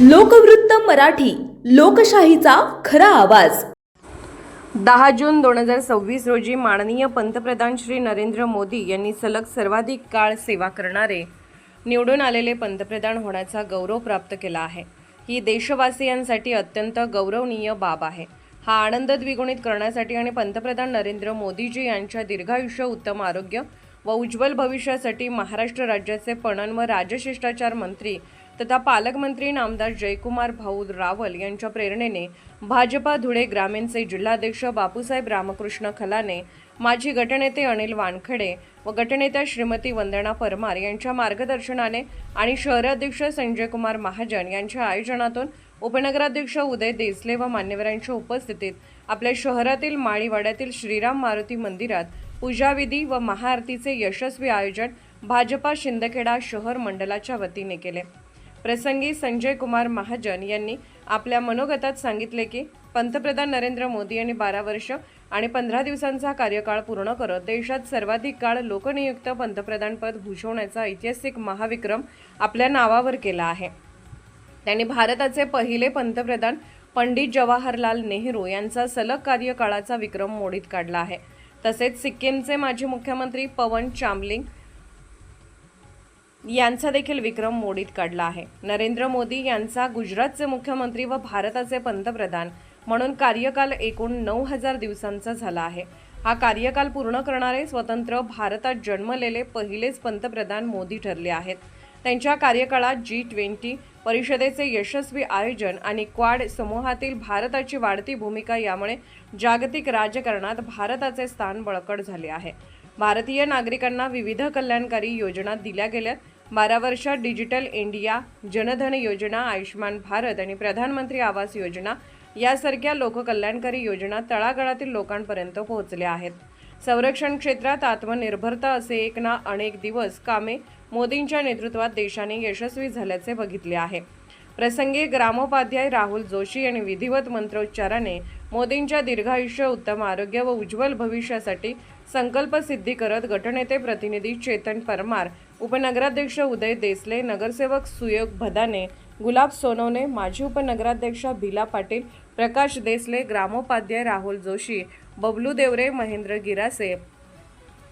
लोकवृत्त मराठी, लोकशाहीचा खरा आवाज। 10 जून 2026 रोजी माननीय पंतप्रधान श्री नरेंद्र मोदी यांनी सलग सर्वाधिक काळ सेवा करणारे निवडून आलेले पंतप्रधान होण्याचा गौरव प्राप्त केला आहे। ही देशवासियांसाठी अत्यंत गौरवनीय बाब आहे। हा आनंद द्विगुणित करण्यासाठी आणि पंतप्रधान नरेंद्र मोदीजी यांच्या दीर्घायुष्य, उत्तम आरोग्य व उज्ज्वल भविष्यासाठी महाराष्ट्र राज्याचे पणन व राजशिष्टाचार मंत्री तथा पालकमंत्री नामदार जयकुमार भाऊ रावल यांच्या प्रेरणेने भाजपा धुळे ग्रामीणचे जिल्हाध्यक्ष बापूसाहेब रामकृष्ण खलाने, माजी गटनेते अनिल वानखडे व गटनेत्या श्रीमती वंदना परमार यांच्या मार्गदर्शनाने आणि शहराध्यक्ष संजय कुमार महाजन यांच्या आयोजनातून उपनगराध्यक्ष उदय देसले व मान्यवरांच्या उपस्थितीत आपल्या शहरातील माळीवाड्यातील श्रीराम मारुती मंदिरात पूजाविधी व महाआरतीचे यशस्वी आयोजन भाजपा शिंदखेडा शहर मंडळाच्या वतीने केले। प्रसंगी संजय कुमार महाजन यांनी आपल्या मनोगतात सांगितले की पंतप्रधान नरेंद्र मोदी यांनी 12 वर्ष आणि 15 दिवसांचा कार्यकाळ पूर्ण करत देशात सर्वाधिक काळ लोकनियुक्त पंतप्रधानपद भूषवण्याचा ऐतिहासिक महाविक्रम आपल्या नावावर केला आहे। त्यांनी भारताचे पहिले पंतप्रधान पंडित जवाहरलाल नेहरू यांचा सलग कार्यकाळाचा विक्रम मोडीत काढला आहे। तसेच सिक्कीमचे माजी मुख्यमंत्री पवन चामलिंग यांचा देखील विक्रम मोडीत काढला आहे। नरेंद्र मोदी यांचा गुजरातचे मुख्यमंत्री व भारताचे पंतप्रधान म्हणून कार्यकाल एकूण 9000 दिवसांचा झाला आहे। हा कार्यकाल पूर्ण करणारे स्वतंत्र भारतात जन्मलेले पहिलेच पंतप्रधान मोदी ठरले आहेत। त्यांच्या कार्यकाळात G20 परिषदेचे यशस्वी आयोजन आणि क्वाड समूहातील भारताची वाढती भूमिका यामुळे जागतिक राजकारणात भारताचे स्थान बळकट झाले आहे। भारतीय नागरिकांना विविध कल्याणकारी योजना दिल्या गेल्या। 12 वर्षात डिजिटल इंडिया, जनधन योजना, आयुष्मान भारत आणि प्रधानमंत्री आवास योजना यासारख्या लोककल्याणकारी योजना तळागाळातील लोकांपर्यंत पोहोचल्या आहेत। संरक्षण क्षेत्रात आत्मनिर्भरता असे एक ना अनेक दिवस कामे मोदींच्या नेतृत्वात देशाने यशस्वी झाल्याचे बघितले आहे। प्रसंगी ग्रामोपाध्याय राहुल जोशी यांनी विधिवत मंत्रोच्चाराने मोदींच्या दीर्घायुष्य, उत्तम आरोग्य व उज्ज्वल भविष्यासाठी संकल्प सिद्धी करत गटनेते प्रतिनिधी चेतन परमार, उपनगराध्यक्ष उदय देसले, नगरसेवक सुयोग भदाने, गुलाब सोनवणे, माजी उपनगराध्यक्षा भिला पाटील, प्रकाश देसले, ग्रामोपाध्याय राहुल जोशी, बबलू देवरे, महेंद्र गिरासे,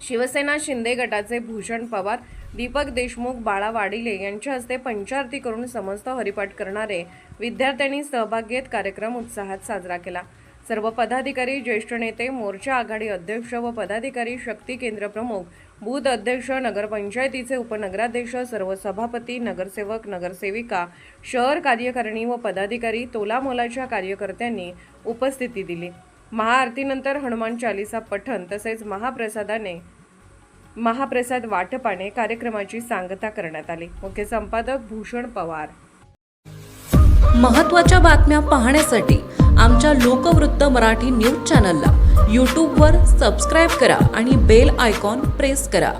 शिवसेना शिंदे गटाचे भूषण पवार, दीपक देशमुख, बाळा वाडिले यांच्या हस्ते पंचारती करून समस्त हरिपाठ करणारे विद्यार्थ्यांनी सहभाग घेत कार्यक्रम उत्साहात साजरा केला। सर्व पदाधिकारी, ज्येष्ठ नेते, मोर्चा आघाडी अध्यक्ष व पदाधिकारी, शक्ती केंद्र प्रमुख, बूथ अध्यक्ष, नगरपंचायतीचे उपनगराध्यक्ष, सर्व सभापती, नगरसेवक, नगरसेविका, शहर कार्यकारिणी व पदाधिकारी, तोलामोलाच्या कार्यकर्त्यांनी उपस्थिती दिली। महाआरतीनंतर हनुमान चालीसा पठण तसेच महाप्रसाद वाटपाने कार्यक्रमाची सांगता करण्यात आली। मुख्य संपादक भूषण पवार। महत्त्वाच्या बातम्या पाहण्यासाठी आमच्या लोकवृत्त मराठी न्यूज चॅनलला यूट्यूबवर सबस्क्राईब करा आणि बेल आयकॉन प्रेस करा।